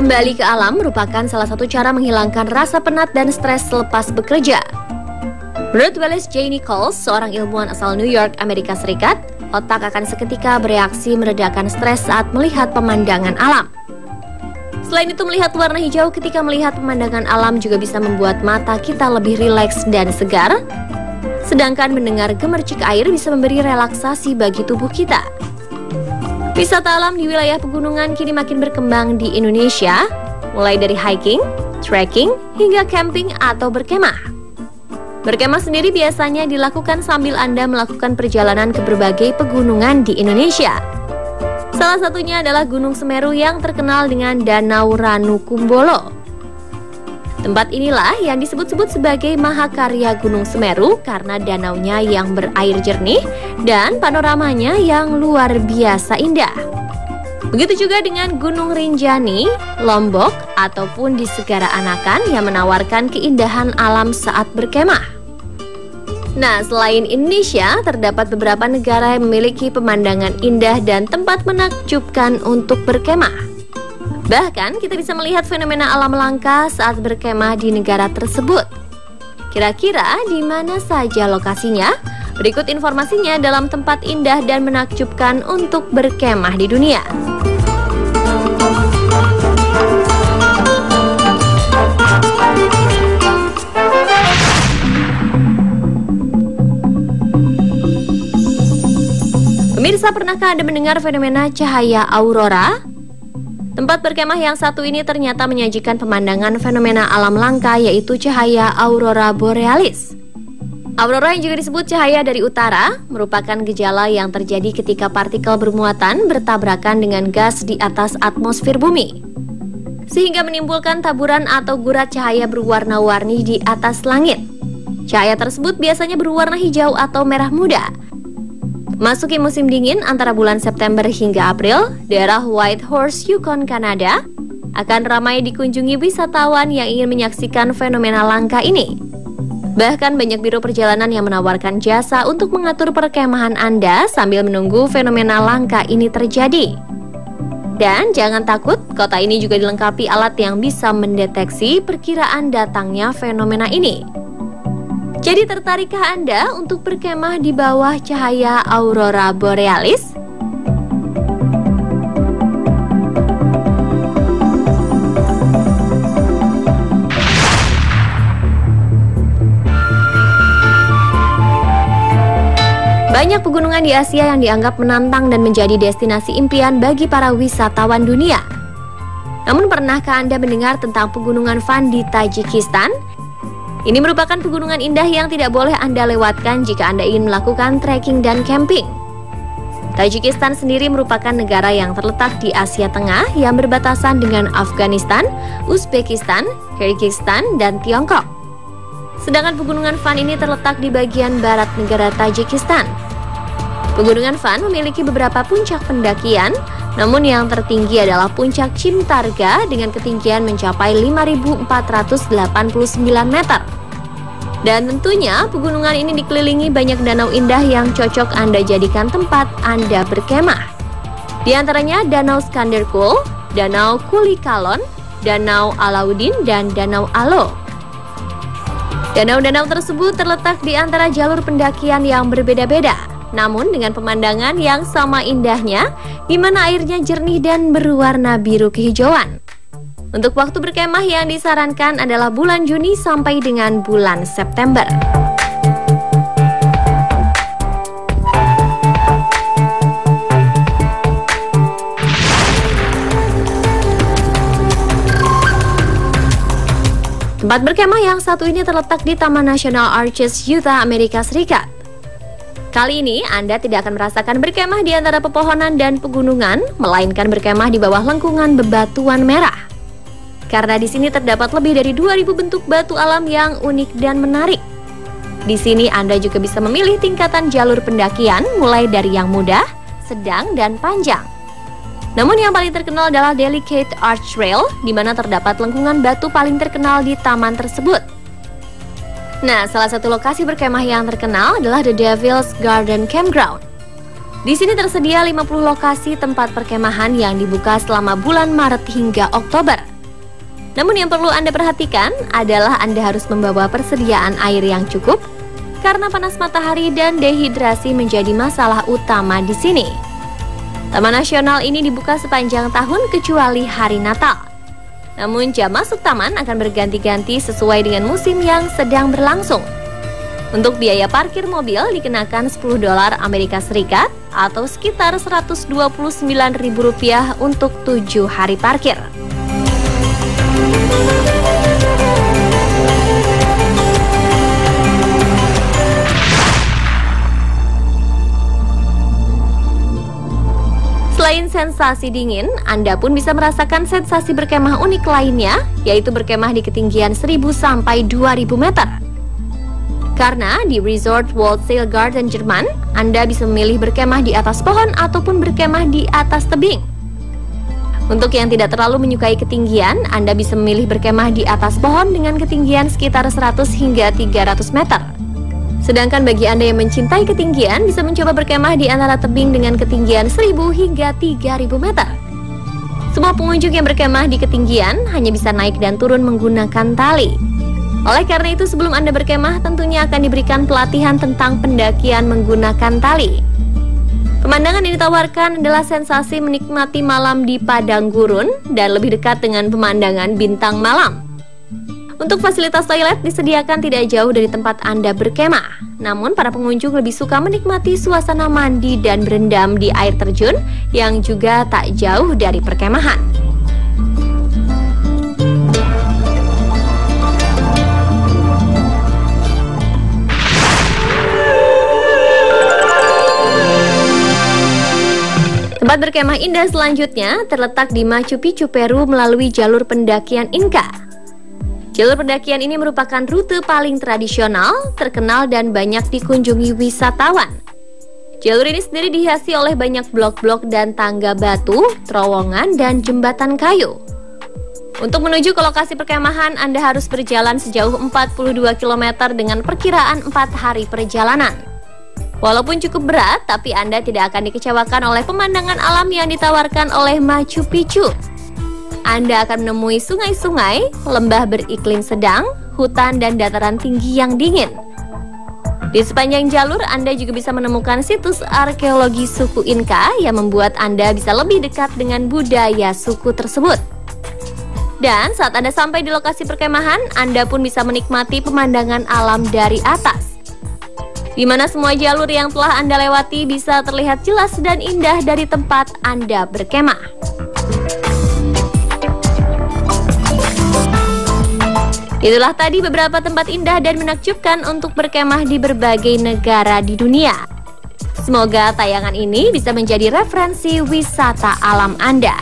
Kembali ke alam merupakan salah satu cara menghilangkan rasa penat dan stres selepas bekerja. Menurut Wallace J. Nichols, seorang ilmuwan asal New York, Amerika Serikat, otak akan seketika bereaksi meredakan stres saat melihat pemandangan alam. Selain itu, melihat warna hijau ketika melihat pemandangan alam juga bisa membuat mata kita lebih rileks dan segar. Sedangkan mendengar gemercik air bisa memberi relaksasi bagi tubuh kita. Wisata alam di wilayah pegunungan kini makin berkembang di Indonesia, mulai dari hiking, trekking, hingga camping atau berkemah. Berkemah sendiri biasanya dilakukan sambil Anda melakukan perjalanan ke berbagai pegunungan di Indonesia. Salah satunya adalah Gunung Semeru yang terkenal dengan Danau Ranukumbolo. Tempat inilah yang disebut-sebut sebagai mahakarya Gunung Semeru karena danaunya yang berair jernih dan panoramanya yang luar biasa indah. Begitu juga dengan Gunung Rinjani, Lombok, ataupun di Segara Anakan yang menawarkan keindahan alam saat berkemah. Nah, selain Indonesia, terdapat beberapa negara yang memiliki pemandangan indah dan tempat menakjubkan untuk berkemah. Bahkan, kita bisa melihat fenomena alam langka saat berkemah di negara tersebut. Kira-kira di mana saja lokasinya? Berikut informasinya dalam tempat indah dan menakjubkan untuk berkemah di dunia. Pemirsa, pernahkah Anda mendengar fenomena cahaya aurora? Tempat berkemah yang satu ini ternyata menyajikan pemandangan fenomena alam langka, yaitu cahaya aurora borealis. Aurora yang juga disebut cahaya dari utara merupakan gejala yang terjadi ketika partikel bermuatan bertabrakan dengan gas di atas atmosfer bumi, sehingga menimbulkan taburan atau gurat cahaya berwarna-warni di atas langit. Cahaya tersebut biasanya berwarna hijau atau merah muda. Masuki musim dingin antara bulan September hingga April, daerah Whitehorse, Yukon, Kanada akan ramai dikunjungi wisatawan yang ingin menyaksikan fenomena langka ini. Bahkan banyak biro perjalanan yang menawarkan jasa untuk mengatur perkemahan Anda sambil menunggu fenomena langka ini terjadi. Dan jangan takut, kota ini juga dilengkapi alat yang bisa mendeteksi perkiraan datangnya fenomena ini. Jadi tertarikkah Anda untuk berkemah di bawah cahaya aurora borealis? Banyak pegunungan di Asia yang dianggap menantang dan menjadi destinasi impian bagi para wisatawan dunia. Namun pernahkah Anda mendengar tentang pegunungan Van di Tajikistan? Ini merupakan pegunungan indah yang tidak boleh Anda lewatkan jika Anda ingin melakukan trekking dan camping. Tajikistan sendiri merupakan negara yang terletak di Asia Tengah yang berbatasan dengan Afghanistan, Uzbekistan, Kyrgyzstan, dan Tiongkok. Sedangkan pegunungan Van ini terletak di bagian barat negara Tajikistan. Pegunungan Van memiliki beberapa puncak pendakian, namun yang tertinggi adalah puncak Chimtarga dengan ketinggian mencapai 5.489 meter. Dan tentunya pegunungan ini dikelilingi banyak danau indah yang cocok Anda jadikan tempat Anda berkemah. Di antaranya Danau Skanderkul, Danau Kulikalon, Danau Alauddin, dan Danau Alo. Danau-danau tersebut terletak di antara jalur pendakian yang berbeda-beda, namun dengan pemandangan yang sama indahnya, di mana airnya jernih dan berwarna biru kehijauan. Untuk waktu berkemah yang disarankan adalah bulan Juni sampai dengan bulan September. Tempat berkemah yang satu ini terletak di Taman Nasional Arches, Utah, Amerika Serikat. Kali ini Anda tidak akan merasakan berkemah di antara pepohonan dan pegunungan, melainkan berkemah di bawah lengkungan bebatuan merah. Karena di sini terdapat lebih dari 2.000 bentuk batu alam yang unik dan menarik. Di sini Anda juga bisa memilih tingkatan jalur pendakian mulai dari yang mudah, sedang, dan panjang. Namun yang paling terkenal adalah Delicate Arch Trail, di mana terdapat lengkungan batu paling terkenal di taman tersebut. Nah, salah satu lokasi berkemah yang terkenal adalah The Devil's Garden Campground. Di sini tersedia 50 lokasi tempat perkemahan yang dibuka selama bulan Maret hingga Oktober. Namun yang perlu Anda perhatikan adalah Anda harus membawa persediaan air yang cukup karena panas matahari dan dehidrasi menjadi masalah utama di sini. Taman nasional ini dibuka sepanjang tahun kecuali hari Natal. Namun jam masuk taman akan berganti-ganti sesuai dengan musim yang sedang berlangsung. Untuk biaya parkir mobil dikenakan $10 Amerika Serikat atau sekitar Rp129.000 untuk 7 hari parkir. Selain sensasi dingin, Anda pun bisa merasakan sensasi berkemah unik lainnya, yaitu berkemah di ketinggian 1.000 sampai 2.000 meter. Karena di Resort World Sail Garden Jerman, Anda bisa memilih berkemah di atas pohon ataupun berkemah di atas tebing. Untuk yang tidak terlalu menyukai ketinggian, Anda bisa memilih berkemah di atas pohon dengan ketinggian sekitar 100 hingga 300 meter. Sedangkan bagi Anda yang mencintai ketinggian, bisa mencoba berkemah di antara tebing dengan ketinggian 1.000 hingga 3.000 meter. Semua pengunjung yang berkemah di ketinggian hanya bisa naik dan turun menggunakan tali. Oleh karena itu, sebelum Anda berkemah, tentunya akan diberikan pelatihan tentang pendakian menggunakan tali. Pemandangan yang ditawarkan adalah sensasi menikmati malam di padang gurun dan lebih dekat dengan pemandangan bintang malam. Untuk fasilitas toilet disediakan tidak jauh dari tempat Anda berkemah. Namun para pengunjung lebih suka menikmati suasana mandi dan berendam di air terjun yang juga tak jauh dari perkemahan. Tempat berkemah indah selanjutnya terletak di Machu Picchu, Peru melalui jalur pendakian Inca. Jalur pendakian ini merupakan rute paling tradisional, terkenal dan banyak dikunjungi wisatawan. Jalur ini sendiri dihiasi oleh banyak blok-blok dan tangga batu, terowongan, dan jembatan kayu. Untuk menuju ke lokasi perkemahan, Anda harus berjalan sejauh 42 km dengan perkiraan 4 hari perjalanan. Walaupun cukup berat, tapi Anda tidak akan dikecewakan oleh pemandangan alam yang ditawarkan oleh Machu Picchu. Anda akan menemui sungai-sungai, lembah beriklim sedang, hutan, dan dataran tinggi yang dingin. Di sepanjang jalur, Anda juga bisa menemukan situs arkeologi suku Inca yang membuat Anda bisa lebih dekat dengan budaya suku tersebut. Dan saat Anda sampai di lokasi perkemahan, Anda pun bisa menikmati pemandangan alam dari atas, di mana semua jalur yang telah Anda lewati bisa terlihat jelas dan indah dari tempat Anda berkemah. Itulah tadi beberapa tempat indah dan menakjubkan untuk berkemah di berbagai negara di dunia. Semoga tayangan ini bisa menjadi referensi wisata alam Anda.